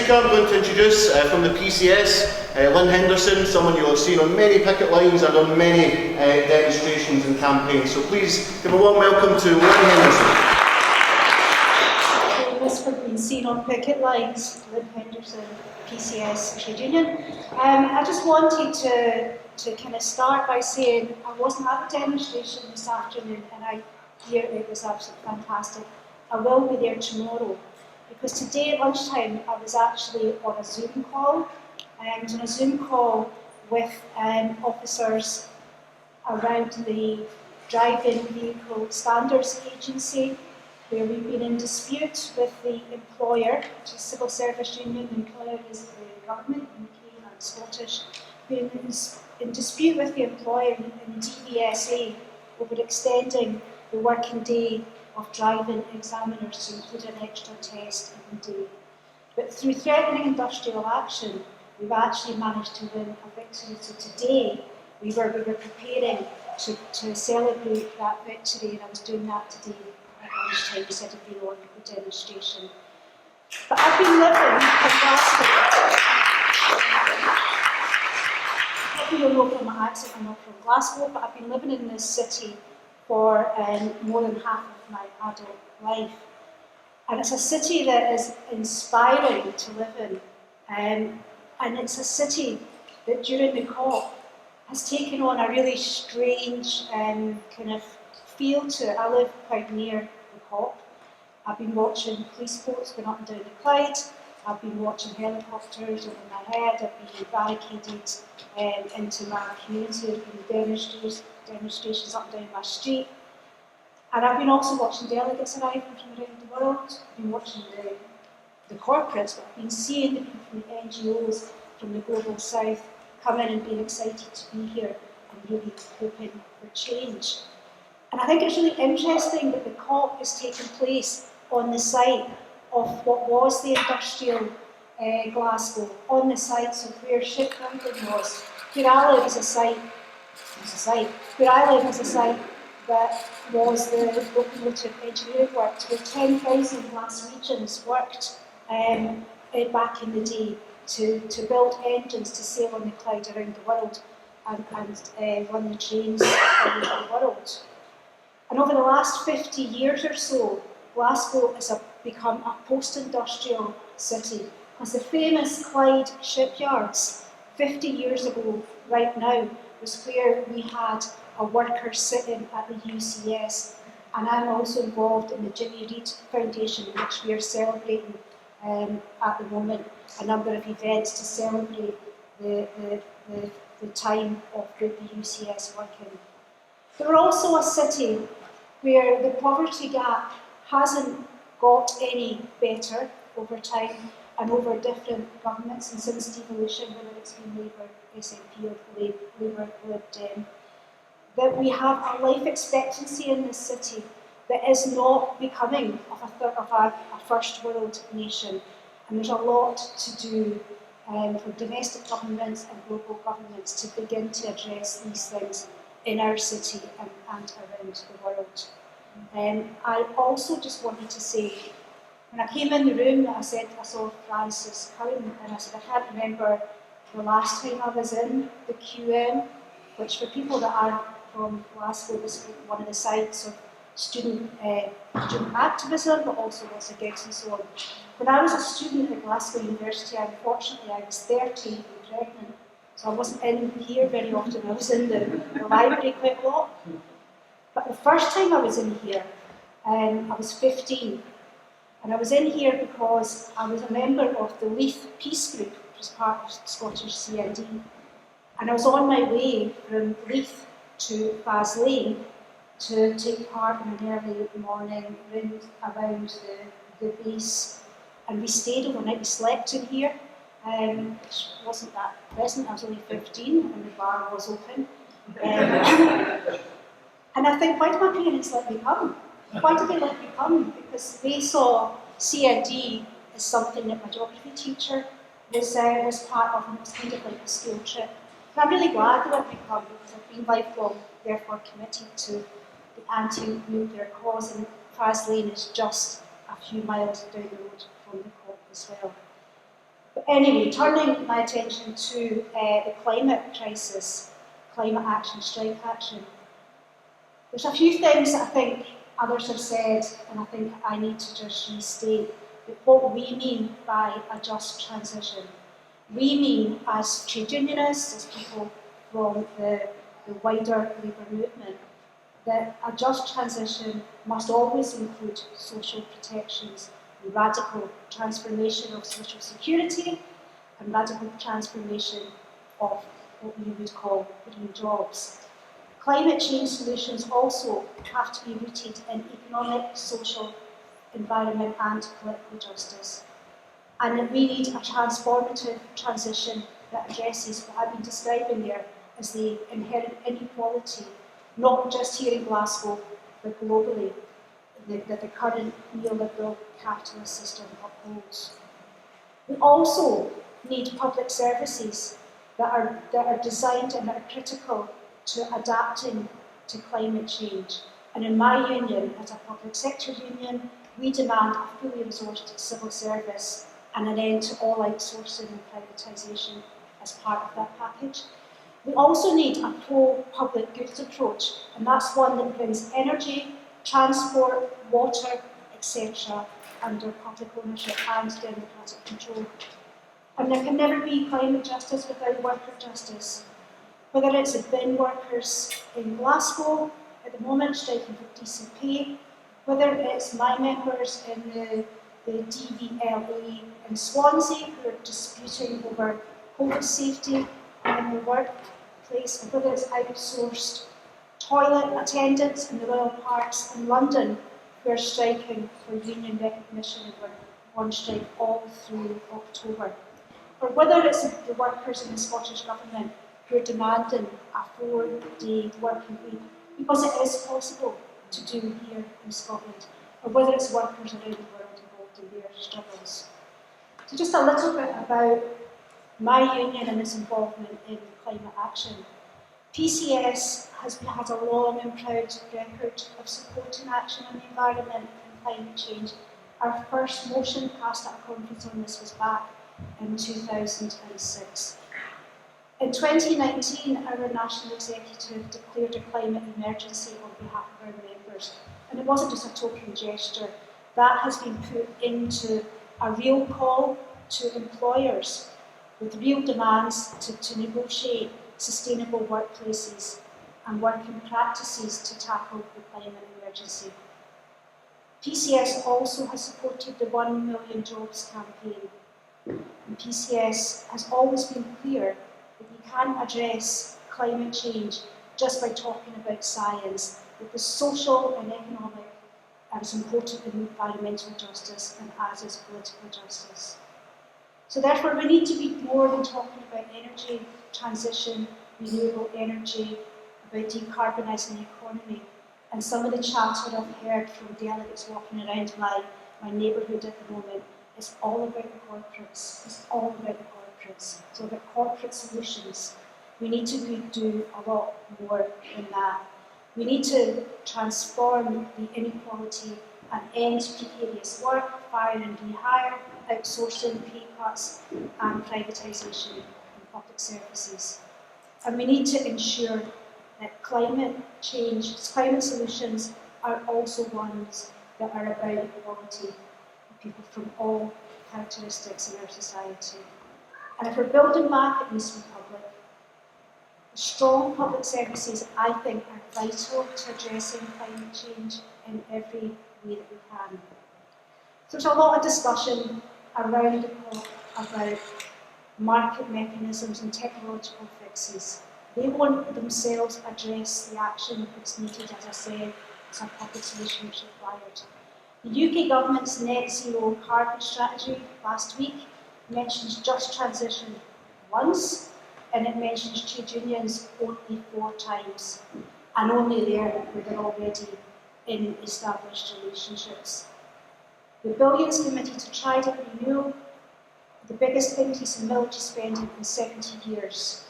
speaker I'm going to introduce from the PCS, Lynn Henderson, someone you'll have seen on many picket lines and on many demonstrations and campaigns. So please give a warm welcome to Lynn Henderson. Famous for being seen on picket lines, Lynn Henderson, PCS Trade Union. I just wanted to kind of start by saying I wasn't at the demonstration this afternoon, and I hear it was absolutely fantastic. I will be there tomorrow, because today at lunchtime I was actually on a Zoom call. I was on a Zoom call with officers around the Driving Vehicle Standards Agency, where we've been in dispute with the employer, which is Civil Service Union. The employer is the government, UK and Scottish. We've been in dispute with the employer in the DVSA over extending the working day of driving examiners to include an extra test every day. But through threatening industrial action, we've actually managed to win a victory. So today, we were preparing to celebrate that victory, and I was doing that today at lunchtime instead of being on the demonstration. But I've been living in Glasgow. People know from my accent I'm not from Glasgow, but I've been living in this city for more than half of my adult life. And it's a city that is inspiring to live in. And it's a city that during the COP has taken on a really strange kind of feel to it. I live quite near the COP. I've been watching police boats going up and down the Clyde. I've been watching helicopters over my head. I've been barricaded into my community. There've been demonstrations up and down my street. And I've been also watching delegates arriving from around the world. I've been watching the corporates, but I've been seeing the people from the NGOs from the global south come in and being excited to be here and really hoping for change. And I think it's really interesting that the COP is taking place on the site of what was the industrial Glasgow, on the sites of where shipbuilding was. Where I live is a site, where I live is a site that was the locomotive engineering works, where 10,000 Glaswegians worked back in the day to build engines to sail on the Clyde around the world and run the trains around the world. And over the last 50 years or so, Glasgow has become a post-industrial city, because the famous Clyde shipyards 50 years ago right now was where we had a worker sitting at the UCS, and I'm also involved in the Jimmy Reid Foundation, which we are celebrating at the moment, a number of events to celebrate the time of the UCS working. We're also a city where the poverty gap hasn't got any better over time and over different governments and since devolution, whether it's been Labour, SNP or Labour, Lib Dem, that we have a life expectancy in this city that is not becoming of a first world nation. And there's a lot to do for domestic governments and global governments to begin to address these things in our city and around the world. I also just wanted to say, when I came in the room, I said I saw Francis Curran, and I said I can't remember the last time I was in the QM, which for people that aren't from Glasgow was one of the sites of student activism, but also lots of gigs and so on. When I was a student at Glasgow University, unfortunately I was 30 and pregnant, so I wasn't in here very often. I was in the library quite a lot. But the first time I was in here, I was 15. And I was in here because I was a member of the Leith Peace Group, which is part of Scottish CND. And I was on my way from Leith to Faslane to take part in an early morning round around the base. And we stayed overnight, we slept in here, which wasn't that pleasant. I was only 15 and the bar was open. And I think, why did my parents let me come? Why did they let me come? Because they saw CND as something that my geography teacher was part of, and it was kind of like a school trip. And I'm really glad they let me come, because I've been lifelong, therefore committed to the anti-nuclear cause, and Faslane is just a few miles down the road from the COP as well. But anyway, turning my attention to the climate crisis, climate action, strike action, there's a few things that I think others have said, and I think I need to just restate that what we mean by a just transition. We mean, as trade unionists, as people from the wider labour movement, that a just transition must always include social protections, radical transformation of social security, and radical transformation of what we would call green jobs. Climate change solutions also have to be rooted in economic, social, environment and political justice. And that we need a transformative transition that addresses what I've been describing there as the inherent inequality, not just here in Glasgow, but globally, that the current neoliberal capitalist system upholds. We also need public services that are designed and that are critical to adapting to climate change. And in my union, as a public sector union, we demand a fully resourced civil service and an end to all outsourcing and privatisation as part of that package. We also need a pro-public goods approach, and that's one that brings energy, transport, water, etc. under public ownership and democratic control. And there can never be climate justice without worker justice. Whether it's the bin workers in Glasgow at the moment striking for decent pay, whether it's my members in the DVLA in Swansea who are disputing over COVID safety in the workplace, or whether it's outsourced toilet attendants in the Royal Parks in London who are striking for union recognition and were on strike all through October, or whether it's the workers in the Scottish Government who are demanding a 4-day working week, because it is possible to do here in Scotland, or whether it's workers around the world involved in their struggles. So just a little bit about my union and its involvement in climate action. PCS has had a long and proud record of supporting action on the environment and climate change. Our first motion passed at a conference on this was back in 2006. In 2019, our national executive declared a climate emergency on behalf of our members. And it wasn't just a token gesture. That has been put into a real call to employers with real demands to negotiate sustainable workplaces and working practices to tackle the climate emergency. PCS also has supported the 1 Million Jobs campaign. And PCS has always been clear that you can't address climate change just by talking about science, that the social and economic are as important in environmental justice and as is political justice. So therefore we need to be more than talking about energy transition, renewable energy, about decarbonising the economy. And some of the chatter I've heard from delegates walking around my neighbourhood at the moment is all about the corporates. It's all about the corporates. So about corporate solutions. We need to do a lot more than that. We need to transform the inequality and end precarious work, fire and rehire, outsourcing, pay cuts and privatisation in public services. And we need to ensure that climate solutions are also ones that are about equality of people from all characteristics in our society. And if we're building back, it needs to be public. Strong public services, I think, are vital to addressing climate change in every way that we can. So there's a lot of discussion around the COP about market mechanisms and technological fixes. They won't themselves address the action that's needed, as I said, as a public solution is required. The UK government's net zero carbon strategy last week mentions just transition once, and it mentions trade unions only 4 times, and only there where they're already in established relationships. The Billions Committee to Trident Renewal, the biggest increase in military spending in 70 years.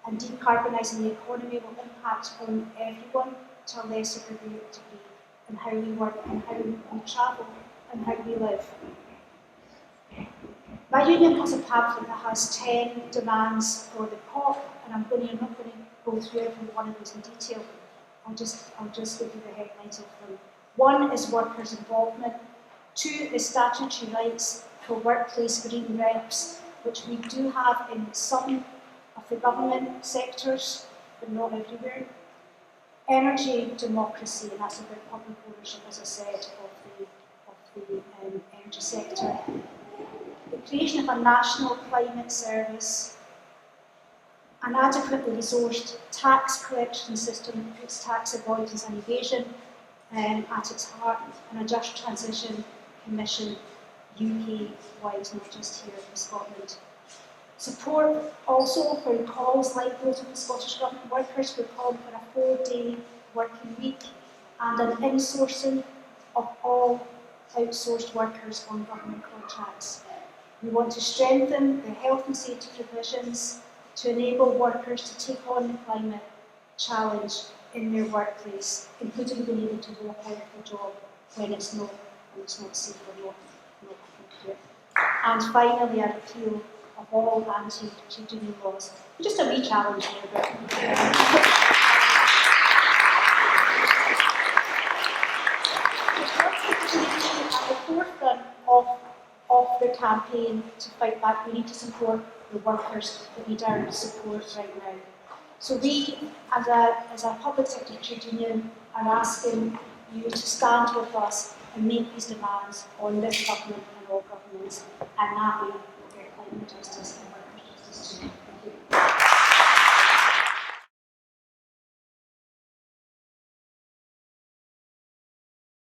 And decarbonising the economy will impact on everyone to a lesser degree, and how we work and how we travel and how we live. My union has a pamphlet that has 10 demands for the COP, and I'm not going to go through every one of those in detail. I'll just give you the headlines of them. 1 is workers' involvement. 2 is statutory rights for workplace green reps, which we do have in some of the government sectors, but not everywhere. Energy democracy, and that's about public ownership, as I said, of the energy sector. The creation of a national climate service, an adequately resourced tax collection system that puts tax avoidance and evasion at its heart, and a just transition commission UK-wide, not just here in Scotland. Support also for calls like those of the Scottish Government workers who are calling for a 4-day working week and an insourcing of all outsourced workers on government contracts. We want to strengthen the health and safety provisions to enable workers to take on the climate challenge in their workplace, including being able to walk out of the job when it's not safe or not appropriate. And finally, a repeal of all anti-trade union laws. Just a wee challenge here, but at the forefront of the campaign to fight back, we need to support the workers that need our support right now. So we, as a public sector trade union, are asking you to stand with us and make these demands on this government and all governments, and that way we'll get climate justice and workers' justice too. Thank you.